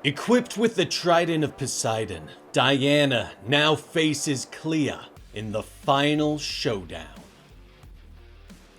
Equipped with the Trident of Poseidon, Diana now faces Clea in the final showdown.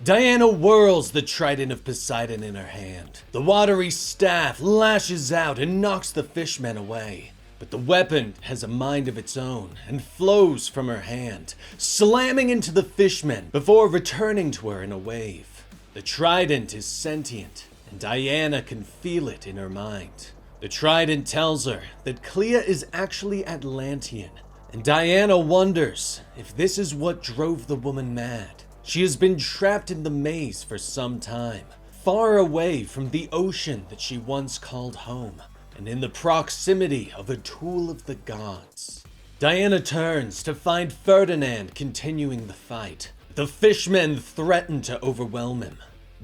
Diana whirls the Trident of Poseidon in her hand. The watery staff lashes out and knocks the fishmen away. But the weapon has a mind of its own and flows from her hand, slamming into the fishmen before returning to her in a wave. The Trident is sentient, and Diana can feel it in her mind. The Trident tells her that Clea is actually Atlantean, and Diana wonders if this is what drove the woman mad. She has been trapped in the maze for some time, far away from the ocean that she once called home, and in the proximity of a tool of the gods. Diana turns to find Ferdinand continuing the fight. The fishmen threaten to overwhelm him.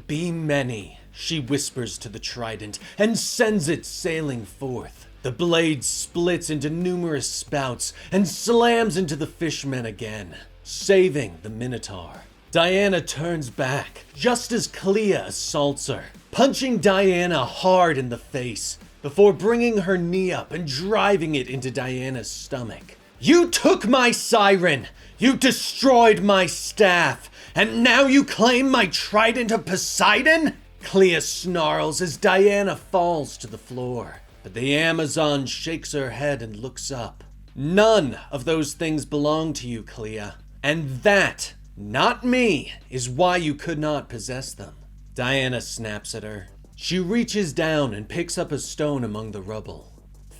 "Be many," she whispers to the Trident and sends it sailing forth. The blade splits into numerous spouts and slams into the fishmen again, saving the Minotaur. Diana turns back just as Clea assaults her, punching Diana hard in the face before bringing her knee up and driving it into Diana's stomach. "You took my siren! You destroyed my staff! And now you claim my Trident of Poseidon?" Clea snarls as Diana falls to the floor, but the Amazon shakes her head and looks up. "None of those things belong to you, Clea, and that, not me, is why you could not possess them." Diana snaps at her. She reaches down and picks up a stone among the rubble.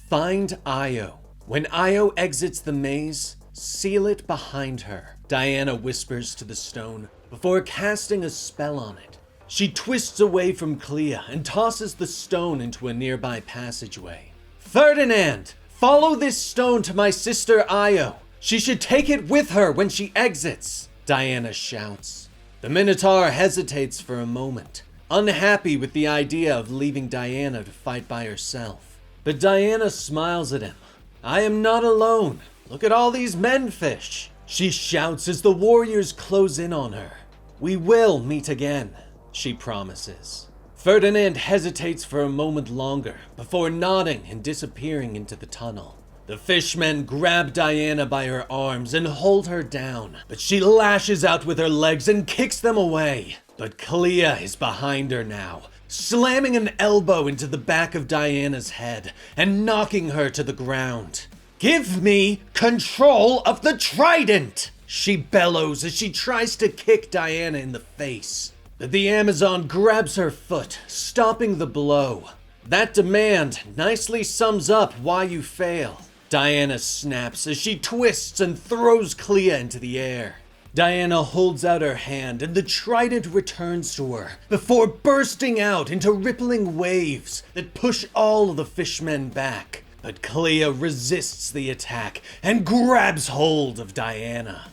"Find Io. When Io exits the maze, seal it behind her," Diana whispers to the stone before casting a spell on it. She twists away from Clea and tosses the stone into a nearby passageway. "Ferdinand, follow this stone to my sister Io. She should take it with her when she exits," Diana shouts. The Minotaur hesitates for a moment, unhappy with the idea of leaving Diana to fight by herself. But Diana smiles at him. "I am not alone. Look at all these menfish," she shouts as the warriors close in on her. "We will meet again," she promises. Ferdinand hesitates for a moment longer before nodding and disappearing into the tunnel. The fishmen grab Diana by her arms and hold her down, but she lashes out with her legs and kicks them away. But Clea is behind her now, slamming an elbow into the back of Diana's head and knocking her to the ground. "Give me control of the Trident!" she bellows as she tries to kick Diana in the face. But the Amazon grabs her foot, stopping the blow. "That demand nicely sums up why you fail," Diana snaps as she twists and throws Clea into the air. Diana holds out her hand and the Trident returns to her before bursting out into rippling waves that push all of the fishmen back. But Clea resists the attack and grabs hold of Diana.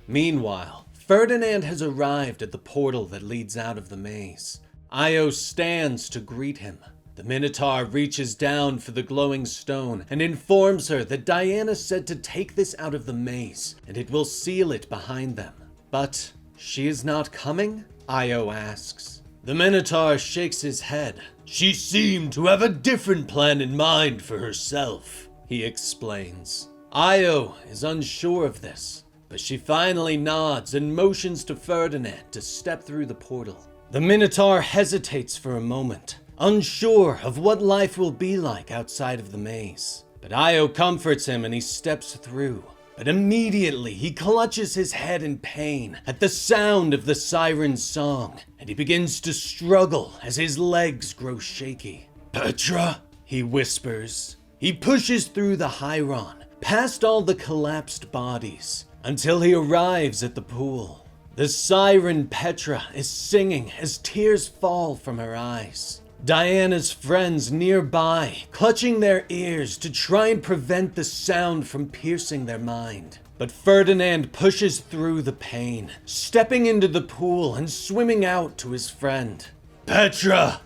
Meanwhile, Ferdinand has arrived at the portal that leads out of the maze. Io stands to greet him. The Minotaur reaches down for the glowing stone and informs her that Diana said to take this out of the maze and it will seal it behind them. "But she is not coming?" Io asks. The Minotaur shakes his head. "She seemed to have a different plan in mind for herself," he explains. Io is unsure of this, but she finally nods and motions to Ferdinand to step through the portal. The Minotaur hesitates for a moment, unsure of what life will be like outside of the maze. But Io comforts him and he steps through. But immediately he clutches his head in pain at the sound of the siren's song, and he begins to struggle as his legs grow shaky. "Petra," he whispers. He pushes through the Hyron, past all the collapsed bodies, until he arrives at the pool. The siren Petra is singing as tears fall from her eyes. Diana's friends nearby, clutching their ears to try and prevent the sound from piercing their mind. But Ferdinand pushes through the pain, stepping into the pool and swimming out to his friend. "Petra!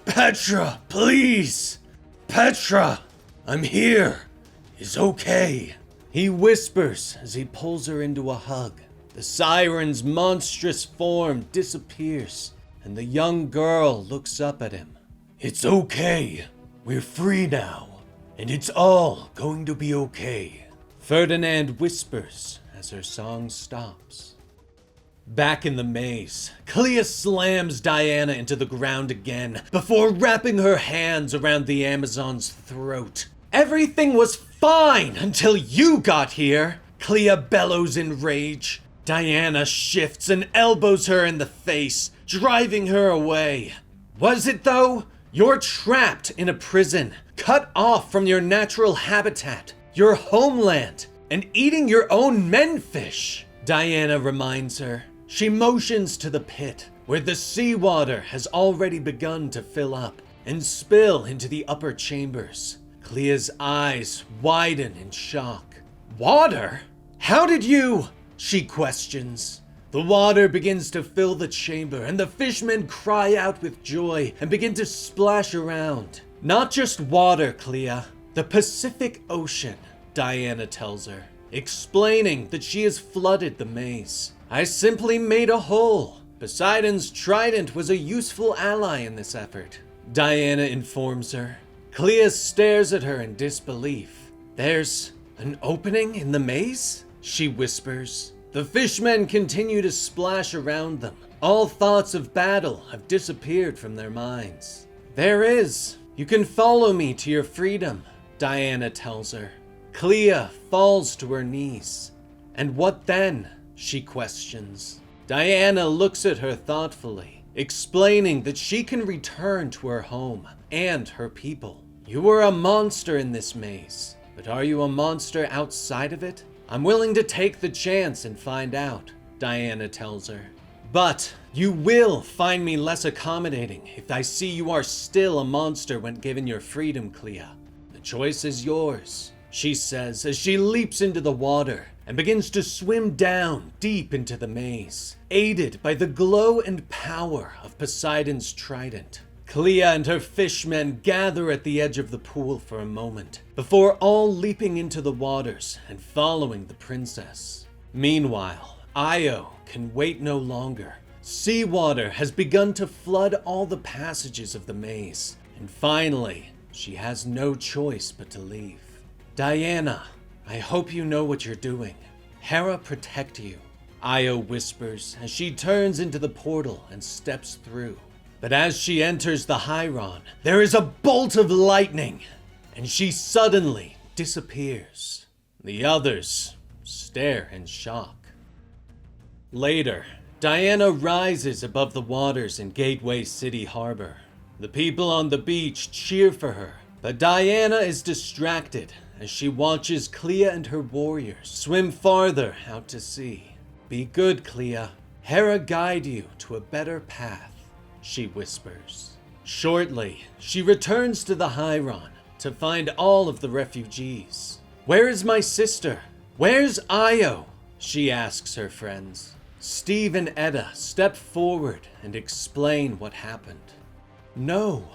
Petra, please! Petra, I'm here! It's okay," he whispers as he pulls her into a hug. The siren's monstrous form disappears, and the young girl looks up at him. "It's okay. We're free now, and it's all going to be okay, Ferdinand whispers as her song stops. Back in the maze, Clea slams Diana into the ground again before wrapping her hands around the Amazon's throat. Everything was fine until you got here, Clea bellows in rage. Diana shifts and elbows her in the face, driving her away. Was it though? You're trapped in a prison, cut off from your natural habitat, your homeland, and eating your own menfish, Diana reminds her. She motions to the pit, where the seawater has already begun to fill up and spill into the upper chambers. Clea's eyes widen in shock. Water? How did you? She questions. The water begins to fill the chamber, and the fishmen cry out with joy and begin to splash around. Not just water, Clea. The Pacific Ocean, Diana tells her, explaining that she has flooded the maze. I simply made a hole. Poseidon's Trident was a useful ally in this effort, Diana informs her. Clea stares at her in disbelief. There's an opening in the maze? She whispers. The fishmen continue to splash around them. All thoughts of battle have disappeared from their minds. There is. You can follow me to your freedom, Diana tells her. Clea falls to her knees. And what then? She questions. Diana looks at her thoughtfully, explaining that she can return to her home and her people. You were a monster in this maze, but are you a monster outside of it? I'm willing to take the chance and find out, Diana tells her. But you will find me less accommodating if I see you are still a monster when given your freedom, Clea. The choice is yours, she says as she leaps into the water and begins to swim down deep into the maze, aided by the glow and power of Poseidon's Trident. Clea and her fishmen gather at the edge of the pool for a moment, before all leaping into the waters and following the princess. Meanwhile, Io can wait no longer. Seawater has begun to flood all the passages of the maze, and finally, she has no choice but to leave. Diana, I hope you know what you're doing. Hera protect you, Io whispers as she turns into the portal and steps through. But as she enters the Hieron, there is a bolt of lightning, and she suddenly disappears. The others stare in shock. Later, Diana rises above the waters in Gateway City Harbor. The people on the beach cheer for her, but Diana is distracted as she watches Clea and her warriors swim farther out to sea. Be good, Clea. Hera guide you to a better path, she whispers. Shortly, she returns to the Hieron to find all of the refugees. Where is my sister? Where's Io? She asks her friends. Steve and Edda step forward and explain what happened. No,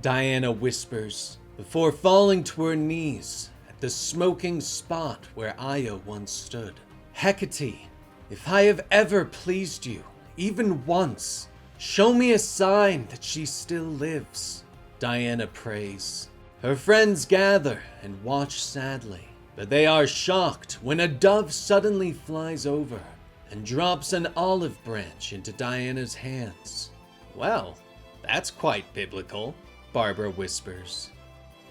Diana whispers, before falling to her knees at the smoking spot where Io once stood. Hecate, if I have ever pleased you, even once, show me a sign that she still lives, Diana prays. Her friends gather and watch sadly, but they are shocked when a dove suddenly flies over and drops an olive branch into Diana's hands. Well, that's quite biblical, Barbara whispers.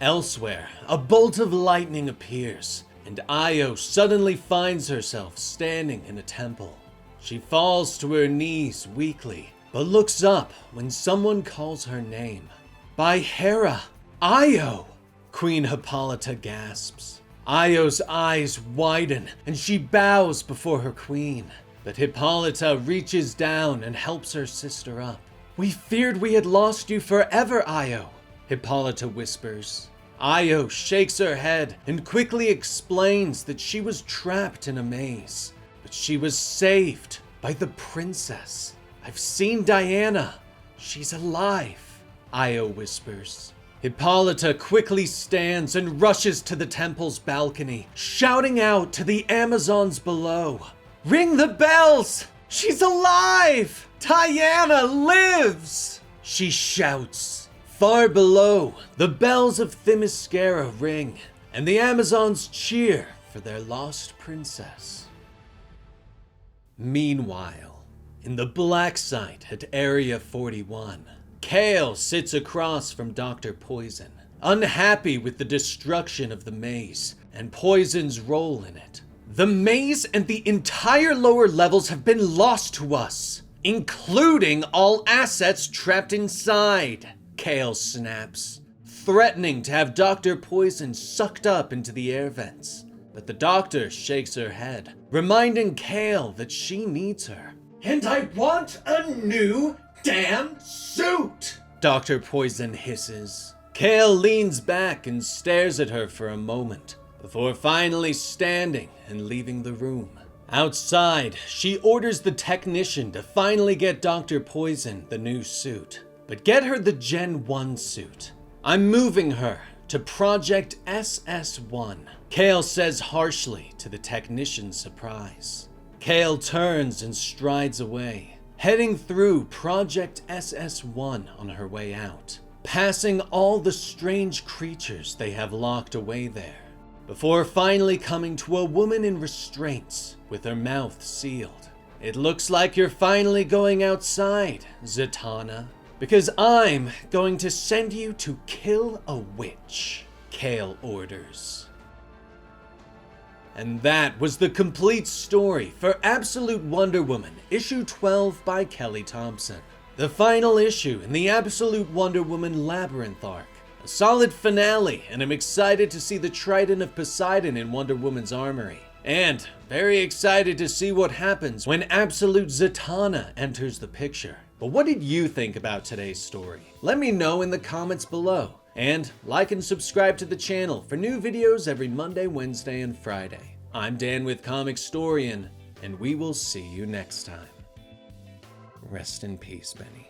Elsewhere, a bolt of lightning appears, and Io suddenly finds herself standing in a temple. She falls to her knees weakly, but looks up when someone calls her name. By Hera! Io! Queen Hippolyta gasps. Io's eyes widen, and she bows before her queen. But Hippolyta reaches down and helps her sister up. We feared we had lost you forever, Io, Hippolyta whispers. Io shakes her head and quickly explains that she was trapped in a maze, but she was saved by the princess. I've seen Diana. She's alive, Io whispers. Hippolyta quickly stands and rushes to the temple's balcony, shouting out to the Amazons below. Ring the bells! She's alive! Diana lives! She shouts. Far below, the bells of Themyscira ring, and the Amazons cheer for their lost princess. Meanwhile, in the black site at Area 41, Kale sits across from Dr. Poison, unhappy with the destruction of the maze and Poison's role in it. The maze and the entire lower levels have been lost to us, including all assets trapped inside, Kale snaps, threatening to have Dr. Poison sucked up into the air vents. But the doctor shakes her head, reminding Kale that she needs her. "And I want a new damn suit!" Dr. Poison hisses. Kale leans back and stares at her for a moment, before finally standing and leaving the room. Outside, she orders the technician to finally get Dr. Poison the new suit, but get her the Gen 1 suit. "I'm moving her to Project SS1, Kale says harshly to the technician's surprise. Kale turns and strides away, heading through Project SS1 on her way out, passing all the strange creatures they have locked away there, before finally coming to a woman in restraints with her mouth sealed. "It looks like you're finally going outside, Zatanna, because I'm going to send you to kill a witch," Kale orders. And that was the complete story for Absolute Wonder Woman, issue 12 by Kelly Thompson. The final issue in the Absolute Wonder Woman Labyrinth arc. A solid finale, and I'm excited to see the Trident of Poseidon in Wonder Woman's armory. And very excited to see what happens when Absolute Zatanna enters the picture. But what did you think about today's story? Let me know in the comments below. And like and subscribe to the channel for new videos every Monday, Wednesday, and Friday. I'm Dan with Comicstorian, and we will see you next time. Rest in peace, Benny.